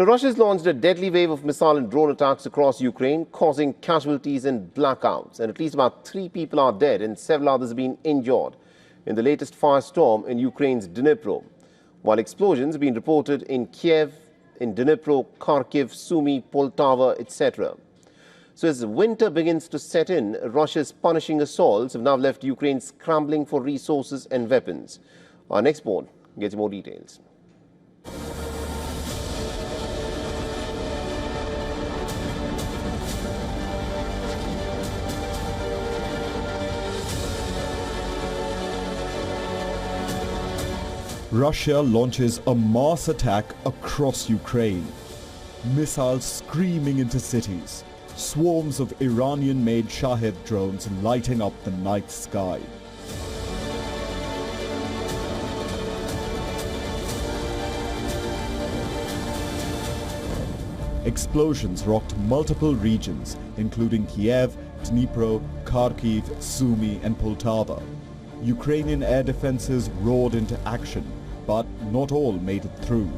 Now, Russia's launched a deadly wave of missile and drone attacks across Ukraine, causing casualties and blackouts. And at least about 3 people are dead and several others have been injured in the latest firestorm in Ukraine's Dnipro. While explosions have been reported in Kiev, in Dnipro, Kharkiv, Sumy, Poltava, etc. So as winter begins to set in, Russia's punishing assaults have now left Ukraine scrambling for resources and weapons. Our next board gets more details. Russia launches a mass attack across Ukraine. Missiles screaming into cities. Swarms of Iranian-made Shahed drones lighting up the night sky. Explosions rocked multiple regions, including Kiev, Dnipro, Kharkiv, Sumy and Poltava. Ukrainian air defenses roared into action, but not all made it through.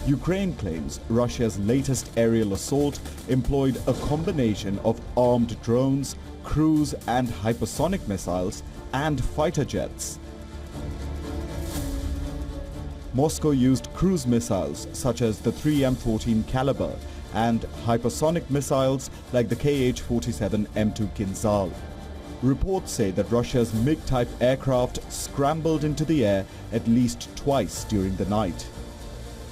Ukraine claims Russia's latest aerial assault employed a combination of armed drones, cruise and hypersonic missiles, and fighter jets. Moscow used cruise missiles such as the 3M14 Kalibr and hypersonic missiles like the Kh-47 M2 Kinzhal. Reports say that Russia's MiG-type aircraft scrambled into the air at least twice during the night.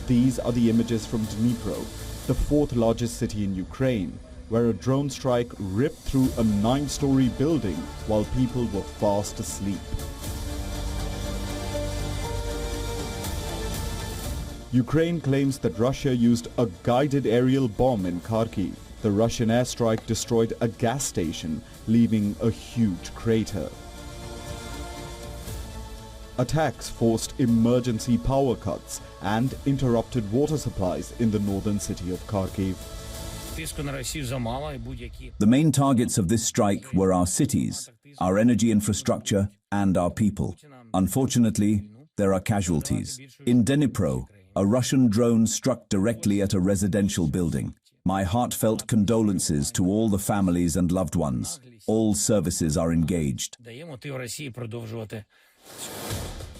These are the images from Dnipro, the 4th largest city in Ukraine, where a drone strike ripped through a 9-story building while people were fast asleep. Ukraine claims that Russia used a guided aerial bomb in Kharkiv. The Russian airstrike destroyed a gas station, leaving a huge crater. Attacks forced emergency power cuts and interrupted water supplies in the northern city of Kharkiv. The main targets of this strike were our cities, our energy infrastructure and our people. Unfortunately, there are casualties. In Dnipro, a Russian drone struck directly at a residential building. My heartfelt condolences to all the families and loved ones. All services are engaged.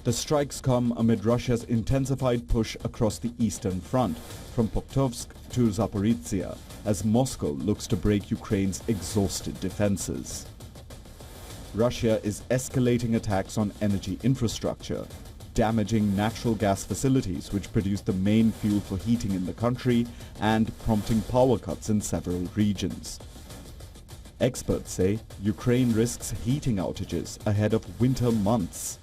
The strikes come amid Russia's intensified push across the eastern front, from Pokrovsk to Zaporizhzhia, as Moscow looks to break Ukraine's exhausted defenses. Russia is escalating attacks on energy infrastructure, damaging natural gas facilities which produce the main fuel for heating in the country and prompting power cuts in several regions. Experts say Ukraine risks heating outages ahead of winter months.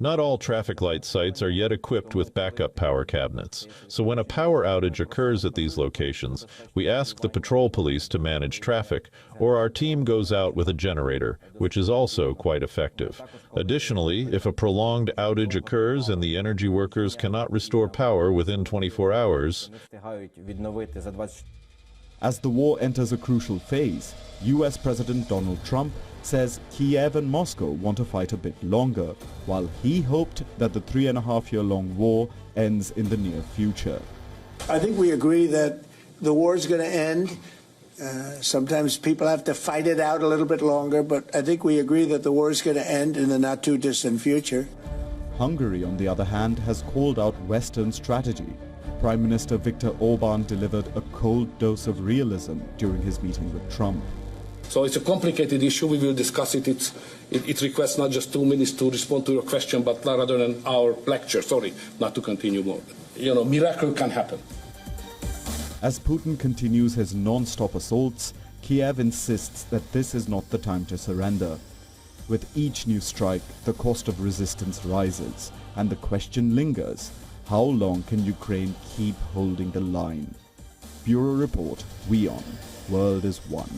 Not all traffic light sites are yet equipped with backup power cabinets. So when a power outage occurs at these locations, we ask the patrol police to manage traffic, or our team goes out with a generator, which is also quite effective. Additionally, if a prolonged outage occurs and the energy workers cannot restore power within 24 hours, as the war enters a crucial phase, US President Donald Trump says Kiev and Moscow want to fight a bit longer, while he hoped that the 3.5-year-long war ends in the near future. I think we agree that the war is going to end. Sometimes people have to fight it out a little bit longer, but I think we agree that the war is going to end in the not-too-distant future. Hungary, on the other hand, has called out Western strategy. Prime Minister Viktor Orban delivered a cold dose of realism during his meeting with Trump. So it's a complicated issue. We will discuss it. It requests not just 2 minutes to respond to your question, but rather than our lecture. Sorry, not to continue more. Miracle can happen. As Putin continues his non-stop assaults, Kiev insists that this is not the time to surrender. With each new strike, the cost of resistance rises, and the question lingers: how long can Ukraine keep holding the line? Bureau Report, WION. World is One.